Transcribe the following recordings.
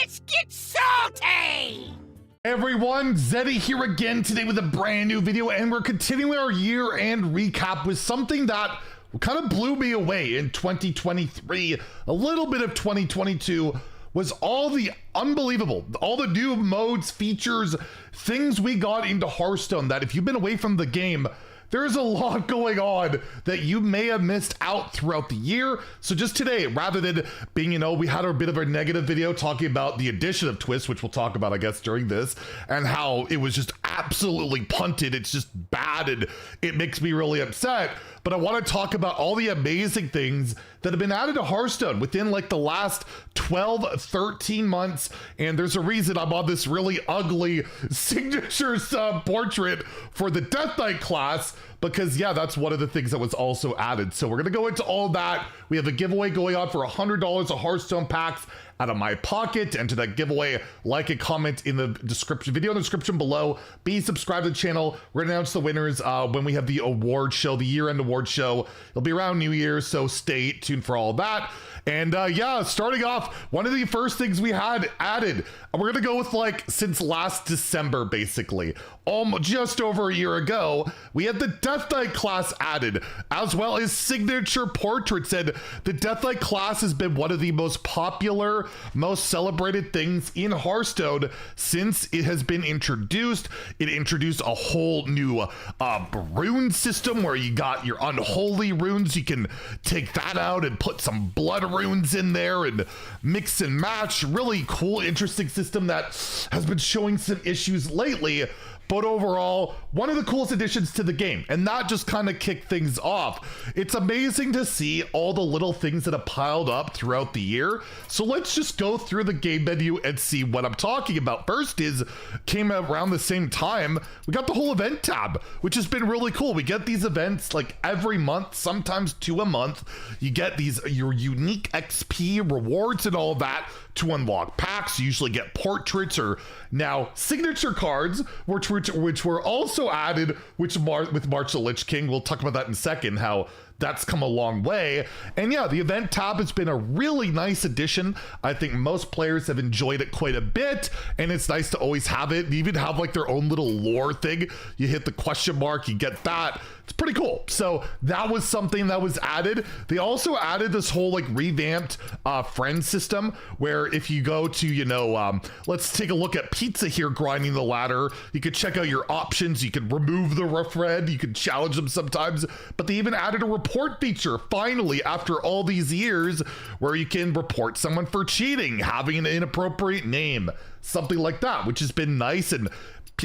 Let's get salty! Everyone, Zeddy here again today with a brand new video, and we're continuing our year-end recap with something that kind of blew me away in 2023. A little bit of 2022 was all the unbelievable, all the new modes, features, things we got into Hearthstone that if you've been away from the game, there's a lot going on that you may have missed out throughout the year. So just today, rather than being, we had a bit of a negative video talking about the addition of Twist, which we'll talk about, I guess, during this, and how it was just absolutely punted. It's just bad, and it makes me really upset. But I want to talk about all the amazing things that have been added to Hearthstone within like the last 12, 13 months. And there's a reason I'm on this really ugly signature portrait for the Death Knight class, because yeah, that's one of the things that was also added. So we're going to go into all that. We have a giveaway going on for $100 of Hearthstone packs out of my pocket. Enter that giveaway, like and comment in the description, video in the description below. Be subscribed to the channel. We're gonna announce the winners when we have the award show, the year-end award show. It'll be around New Year's, so stay tuned for all that. And yeah, starting off, one of the first things we had added, we're gonna go with like since last December, basically, almost just over a year ago, we had the Death Knight class added, as well as signature portraits. And the Death Knight class has been one of the most popular, most celebrated things in Hearthstone since it has been introduced. It introduced a whole new rune system where you got your unholy runes. You can take that out and put some blood runes in there and mix and match. Really cool, interesting system that has been showing some issues lately. But overall, one of the coolest additions to the game, and that just kind of kicked things off. It's amazing to see all the little things that have piled up throughout the year. So let's just go through the game menu and see what I'm talking about. First came around the same time, we got the whole event tab, which has been really cool. We get these events like every month, sometimes 2 a month. You get your unique XP rewards and all that to unlock packs. You usually get portraits or now signature cards, which were also added, with March the Lich King. We'll talk about that in a second, how that's come a long way. And yeah, the event tab has been a really nice addition. I think most players have enjoyed it quite a bit, and it's nice to always have it. Even have like their own little lore thing. You hit the question mark, you get that. It's pretty cool. So that was something that was added. They also added this whole like revamped friend system, where if you go to, let's take a look at Pizza here grinding the ladder. You could check out your options. You could remove the friend. You could challenge them sometimes, but they even added a report feature finally after all these years, where you can report someone for cheating, having an inappropriate name, something like that, which has been nice. And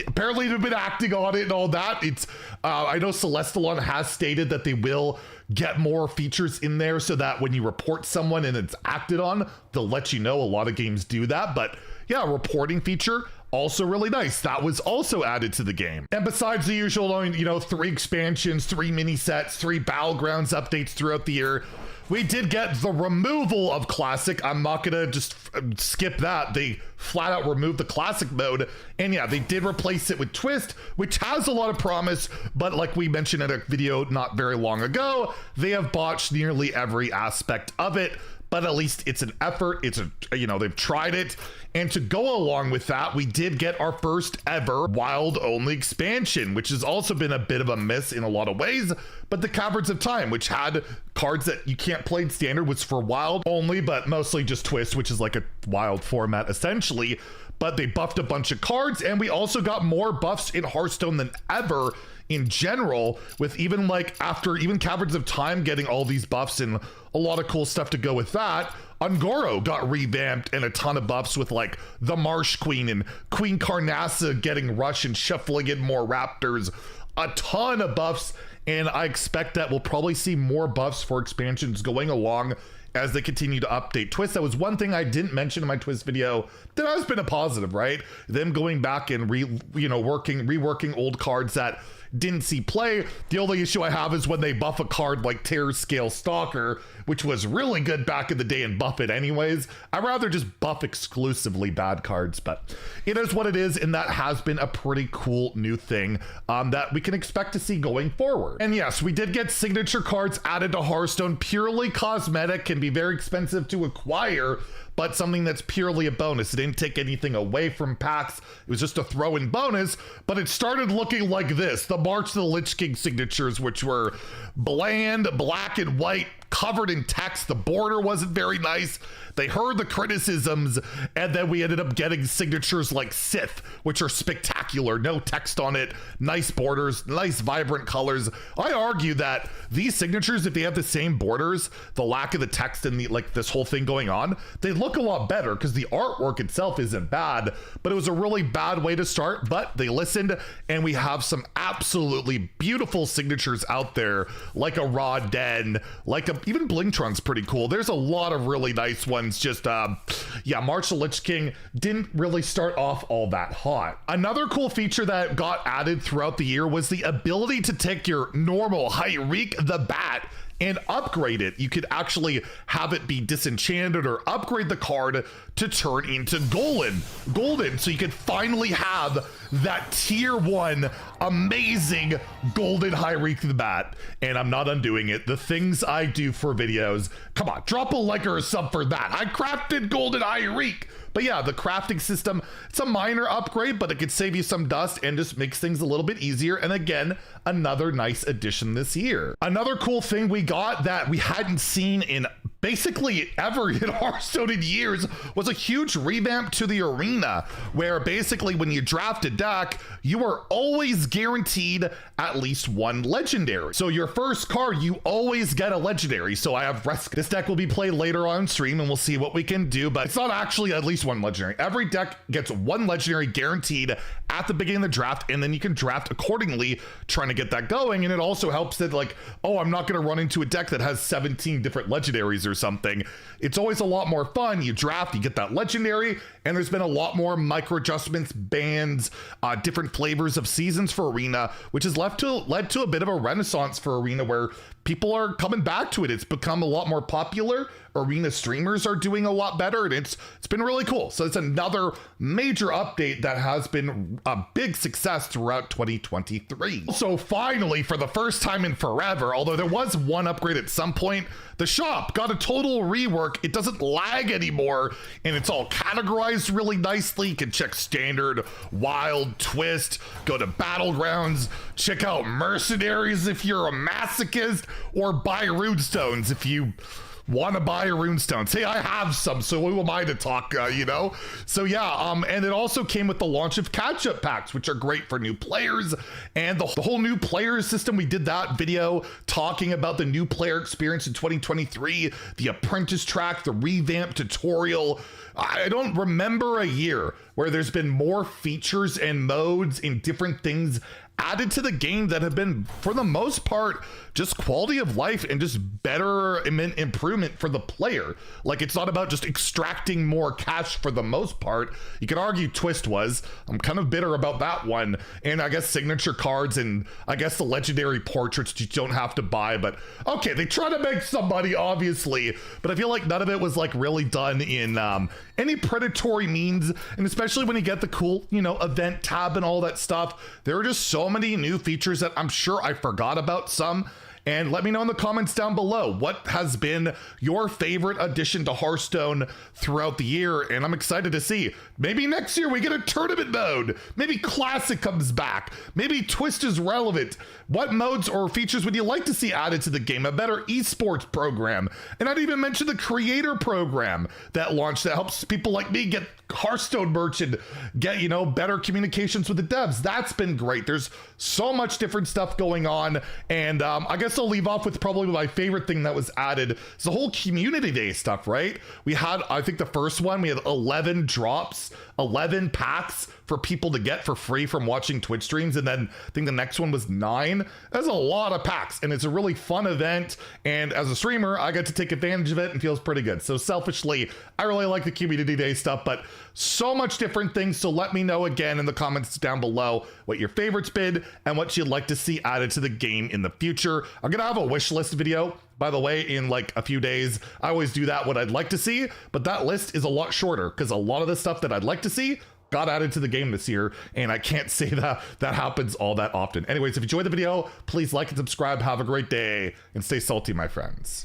apparently they've been acting on it and all that. It's I know Celestalon has stated that they will get more features in there so that when you report someone and it's acted on, they'll let you know. A lot of games do that, but yeah, reporting feature also really nice. That was also added to the game. And besides the usual, 3 expansions, 3 mini sets, 3 battlegrounds updates throughout the year, we did get the removal of Classic. I'm not gonna just skip that. They flat out removed the Classic mode. And yeah, they did replace it with Twist, which has a lot of promise, but like we mentioned in a video not very long ago, they have botched nearly every aspect of it. But at least it's an effort. It's they've tried it. And to go along with that, we did get our first ever wild only expansion, which has also been a bit of a miss in a lot of ways. But the Caverns of Time, which had cards that you can't play in standard, was for wild only, but mostly just Twist, which is like a wild format essentially. But they buffed a bunch of cards, and we also got more buffs in Hearthstone than ever in general, with even after Caverns of Time getting all these buffs and a lot of cool stuff to go with that. Ungoro got revamped and a ton of buffs with like the Marsh Queen and Queen Carnassa getting rush and shuffling in more raptors. A ton of buffs, and I expect that we'll probably see more buffs for expansions going along as they continue to update Twist. That was one thing I didn't mention in my Twist video that has been a positive, right? Them going back and reworking old cards that didn't see play. The only issue I have is when they buff a card like Terror Scale Stalker, which was really good back in the day, and buff it anyways. I'd rather just buff exclusively bad cards, but it is what it is, and that has been a pretty cool new thing that we can expect to see going forward. And yes, we did get signature cards added to Hearthstone. Purely cosmetic, can be very expensive to acquire, but something that's purely a bonus. It didn't take anything away from packs. It was just a throw-in bonus, but it started looking like this. The March of the Lich King signatures, which were bland, black and white, covered in text. The border wasn't very nice. They heard the criticisms, and then we ended up getting signatures like Sith, which are spectacular. No text on it, nice borders, nice vibrant colors. I argue that these signatures, if they have the same borders, the lack of the text and the like this whole thing going on, they look a lot better because the artwork itself isn't bad, but it was a really bad way to start. But they listened, and we have some absolutely beautiful signatures out there, like a Raw Den, like even Blingtron's pretty cool. There's a lot of really nice ones. Just yeah, March of the Lich King didn't really start off all that hot. Another cool feature that got added throughout the year was the ability to take your normal Hearthstone the Bat and upgrade it. You could actually have it be disenchanted or upgrade the card to turn into golden, so you could finally have that tier 1 amazing golden Hearthstone the Bat. And I'm not undoing it. The things I do for videos, come on, drop a like or a sub for that. I crafted golden Hearthstone. But yeah, the crafting system, it's a minor upgrade, but it could save you some dust and just makes things a little bit easier. And again, another nice addition this year. Another cool thing we got that we hadn't seen in basically ever in Hearthstone in years was a huge revamp to the arena, where basically when you draft a deck, you are always guaranteed at least one legendary. So your first card, you always get a legendary. So I have Risk. This deck will be played later on stream and we'll see what we can do, but it's not actually at least one legendary. Every deck gets one legendary guaranteed at the beginning of the draft, and then you can draft accordingly trying to get that going. And it also helps that, like, oh, I'm not going to run into a deck that has 17 different legendaries or something. It's always a lot more fun. You draft, you get that legendary, and there's been a lot more micro adjustments, bans, different flavors of seasons for Arena, which has led to a bit of a renaissance for Arena, where people are coming back to it. It's become a lot more popular. Arena streamers are doing a lot better, and it's been really cool. So it's another major update that has been a big success throughout 2023. So finally, for the first time in forever, although there was one upgrade at some point, the shop got a total rework. It doesn't lag anymore, and it's all categorized really nicely. You can check standard, wild, twist, go to battlegrounds, check out mercenaries if you're a masochist, or buy runestones if you want to buy a runestone. Say I have some, so who am I to talk, you know? So yeah, and it also came with the launch of catch-up packs, which are great for new players, and the whole new player system. We did that video talking about the new player experience in 2023, the apprentice track, the revamp tutorial. I don't remember a year where there's been more features and modes and different things added to the game that have been, for the most part, just quality of life and just better improvement for the player. Like, it's not about just extracting more cash for the most part. You could argue Twist was. I'm kind of bitter about that one. And I guess signature cards and I guess the legendary portraits you don't have to buy. But okay, they try to make some money, obviously, but I feel like none of it was like really done in any predatory means. And especially when you get the cool, you know, event tab and all that stuff, there are just so many new features that I'm sure I forgot about some. And let me know in the comments down below, what has been your favorite addition to Hearthstone throughout the year? And I'm excited to see, maybe next year we get a tournament mode. Maybe Classic comes back. Maybe Twist is relevant. What modes or features would you like to see added to the game? A better esports program. And I'd even mention the creator program that launched that helps people like me get Hearthstone merch and get, you know, better communications with the devs. That's been great. There's so much different stuff going on. And I guess I'll leave off with probably my favorite thing that was added. It's the whole community day stuff, right? We had, I think the first one, we had 11 drops, 11 packs for people to get for free from watching Twitch streams. And then I think the next one was 9. That's a lot of packs, and it's a really fun event. And as a streamer, I get to take advantage of it and feels pretty good. So selfishly, I really like the community day stuff, but so much different things. So let me know again in the comments down below what your favorites been and what you'd like to see added to the game in the future. I'm gonna have a wish list video, by the way, in like a few days. I always do that, what I'd like to see, but that list is a lot shorter because a lot of the stuff that I'd like to see got added to the game this year, and I can't say that happens all that often. Anyways, if you enjoyed the video, please like and subscribe. Have a great day and stay salty, my friends.